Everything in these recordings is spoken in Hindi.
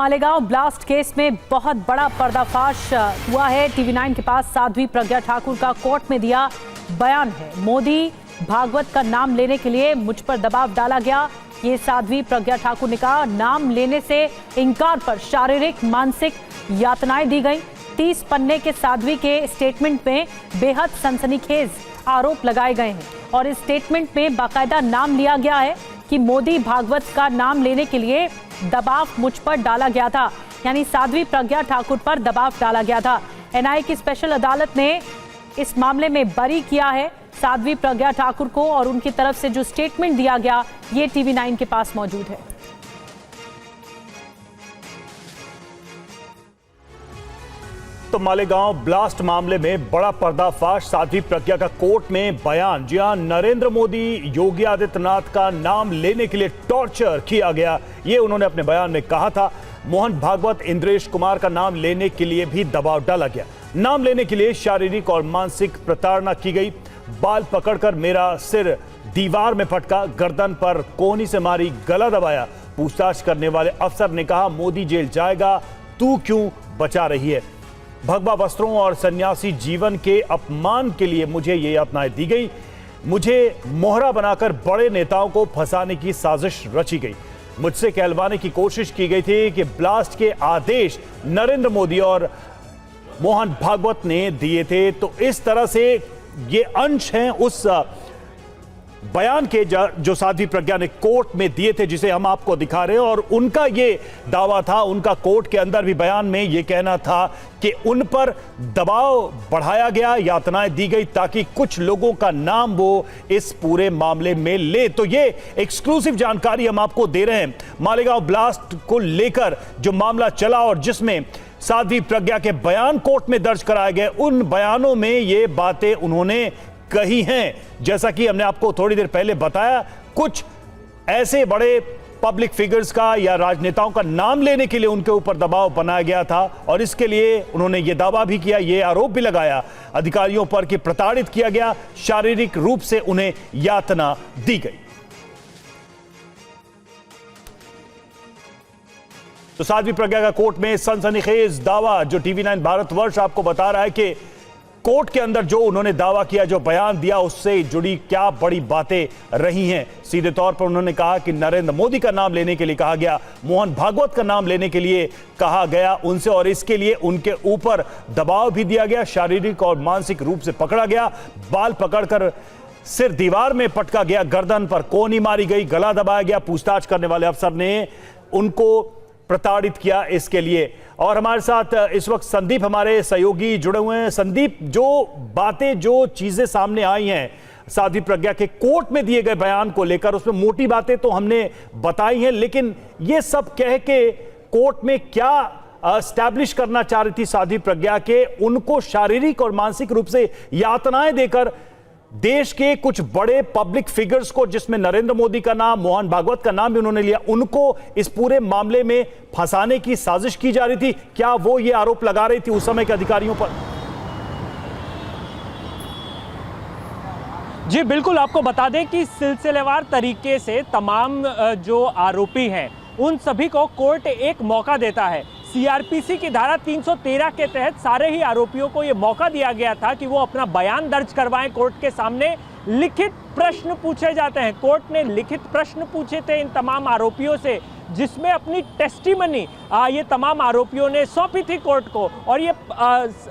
मालेगांव ब्लास्ट केस में बहुत बड़ा पर्दाफाश हुआ है। टीवी9 के पास साध्वी प्रज्ञा ठाकुर का कोर्ट में दिया बयान है। मोदी भागवत का नाम लेने के लिए मुझ पर दबाव डाला गया, ये साध्वी प्रज्ञा ठाकुर ने कहा। नाम लेने से इनकार पर शारीरिक मानसिक यातनाएं दी गई। 30 पन्ने के साध्वी के स्टेटमेंट में बेहद सनसनीखेज आरोप लगाए गए हैं और इस स्टेटमेंट में बाकायदा नाम लिया गया है कि मोदी भागवत का नाम लेने के लिए दबाव मुझ पर डाला गया था, यानी साध्वी प्रज्ञा ठाकुर पर दबाव डाला गया था। एनआईए की स्पेशल अदालत ने इस मामले में बरी किया है साध्वी प्रज्ञा ठाकुर को और उनकी तरफ से जो स्टेटमेंट दिया गया ये टीवी9 के पास मौजूद है। तो मालेगांव ब्लास्ट मामले में बड़ा पर्दाफाश, साध्वी प्रज्ञा का कोर्ट में बयान। जी हां, नरेंद्र मोदी योगी आदित्यनाथ का नाम लेने के लिए टॉर्चर किया गया, ये उन्होंने अपने बयान में कहा था। मोहन भागवत, इंद्रेश कुमार का नाम लेने के लिए भी दबाव डाला गया। नाम लेने के लिए शारीरिक और मानसिक प्रताड़ना की गई। बाल पकड़कर मेरा सिर दीवार में पटका, गर्दन पर कोहनी से मारी, गला दबाया। पूछताछ करने वाले अफसर ने कहा, मोदी जेल जाएगा, तू क्यों बचा रही है। भगवा वस्त्रों और सन्यासी जीवन के अपमान के लिए मुझे ये यातनाएं दी गई। मुझे मोहरा बनाकर बड़े नेताओं को फंसाने की साजिश रची गई। मुझसे कहलवाने की कोशिश की गई थी कि ब्लास्ट के आदेश नरेंद्र मोदी और मोहन भागवत ने दिए थे। तो इस तरह से ये अंश हैं उस बयान के जो साध्वी प्रज्ञा ने कोर्ट में दिए थे, जिसे हम आपको दिखा रहे हैं। और उनका ये दावा था, उनका कोर्ट के अंदर भी बयान में ये कहना था कि उन पर दबाव बढ़ाया गया, यातनाएं दी गई ताकि कुछ लोगों का नाम वो इस पूरे मामले में ले। तो ये एक्सक्लूसिव जानकारी हम आपको दे रहे हैं। मालेगांव ब्लास्ट को लेकर जो मामला चला और जिसमें साध्वी प्रज्ञा के बयान कोर्ट में दर्ज कराए गए, उन बयानों में ये बातें उन्होंने कही हैं। जैसा कि हमने आपको थोड़ी देर पहले बताया, कुछ ऐसे बड़े पब्लिक फिगर्स का या राजनेताओं का नाम लेने के लिए उनके ऊपर दबाव बनाया गया था और इसके लिए उन्होंने ये दावा भी किया, ये आरोप भी लगाया अधिकारियों पर कि प्रताड़ित किया गया, शारीरिक रूप से उन्हें यातना दी गई। तो साध्वी प्रज्ञा का कोर्ट में सनसनीखेज दावा, जो टीवी9 भारतवर्ष आपको बता रहा है कि कोर्ट के अंदर जो उन्होंने दावा किया, जो बयान दिया, उससे जुड़ी क्या बड़ी बातें रही हैं। सीधे तौर पर उन्होंने कहा कि नरेंद्र मोदी का नाम लेने के लिए कहा गया, मोहन भागवत का नाम लेने के लिए कहा गया उनसे और इसके लिए उनके ऊपर दबाव भी दिया गया, शारीरिक और मानसिक रूप से पकड़ा गया। बाल पकड़कर सिर दीवार में पटका गया, गर्दन पर कोहनी मारी गई, गला दबाया गया। पूछताछ करने वाले अफसर ने उनको प्रताड़ित किया इसके लिए। और हमारे साथ इस वक्त संदीप, हमारे सहयोगी, जुड़े हुए हैं। संदीप, जो बातें, जो चीजें सामने आई हैं साध्वी प्रज्ञा के कोर्ट में दिए गए बयान को लेकर, उसमें मोटी बातें तो हमने बताई हैं, लेकिन ये सब कह के कोर्ट में क्या एस्टैब्लिश करना चाह रही थी साध्वी प्रज्ञा के, उनको शारीरिक और मानसिक रूप से यातनाएं देकर देश के कुछ बड़े पब्लिक फिगर्स को, जिसमें नरेंद्र मोदी का नाम, मोहन भागवत का नाम भी उन्होंने लिया, उनको इस पूरे मामले में फंसाने की साजिश की जा रही थी। क्या वो ये आरोप लगा रही थी उस समय के अधिकारियों पर? जी बिल्कुल, आपको बता दें कि सिलसिलेवार तरीके से तमाम जो आरोपी हैं उन सभी को कोर्ट एक मौका देता है। सीआरपीसी की धारा 313 के तहत सारे ही आरोपियों को यह मौका दिया गया था कि वो अपना बयान दर्ज करवाएं कोर्ट के सामने। लिखित प्रश्न पूछे जाते हैं। कोर्ट ने लिखित प्रश्न पूछे थे इन तमाम आरोपियों से, जिसमें अपनी टेस्टिमनी ये तमाम आरोपियों ने सौंपी थी कोर्ट को और ये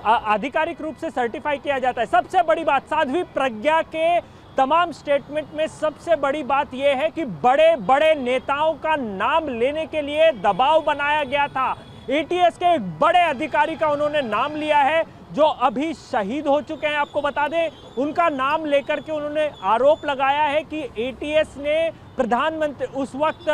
आधिकारिक रूप से सर्टिफाई किया जाता है। सबसे बड़ी बात, साध्वी प्रज्ञा के तमाम स्टेटमेंट में सबसे बड़ी बात यह है कि बड़े बड़े नेताओं का नाम लेने के लिए दबाव बनाया गया था। एटीएस के एक बड़े अधिकारी का उन्होंने नाम लिया है जो अभी शहीद हो चुके हैं। आपको बता दें, उनका नाम लेकर के उन्होंने आरोप लगाया है कि एटीएस ने प्रधानमंत्री, उस वक्त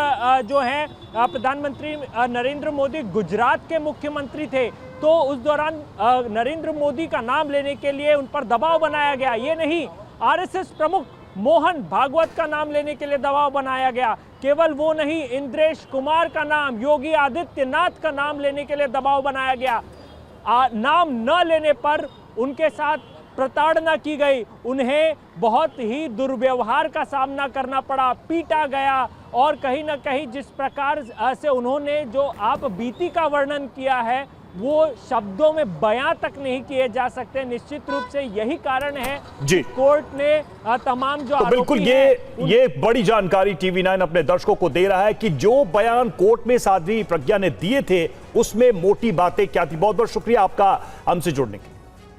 जो है प्रधानमंत्री नरेंद्र मोदी गुजरात के मुख्यमंत्री थे, तो उस दौरान नरेंद्र मोदी का नाम लेने के लिए उन पर दबाव बनाया गया। ये नहीं, आरएसएस प्रमुख मोहन भागवत का नाम लेने के लिए दबाव बनाया गया। केवल वो नहीं, इंद्रेश कुमार का नाम, योगी आदित्यनाथ का नाम लेने के लिए दबाव बनाया गया। नाम न लेने पर उनके साथ प्रताड़ना की गई, उन्हें बहुत ही दुर्व्यवहार का सामना करना पड़ा, पीटा गया और कहीं ना कहीं जिस प्रकार से उन्होंने जो आप बीती का वर्णन किया है वो शब्दों में बयां तक नहीं किए जा सकते। निश्चित रूप से यही कारण है जी कोर्ट ने तमाम जो तो बिल्कुल ये बड़ी जानकारी टीवी 9 अपने दर्शकों को दे रहा है कि जो बयान कोर्ट में साध्वी प्रज्ञा ने दिए थे उसमें मोटी बातें क्या थी। बहुत बहुत शुक्रिया आपका हमसे जुड़ने के लिए।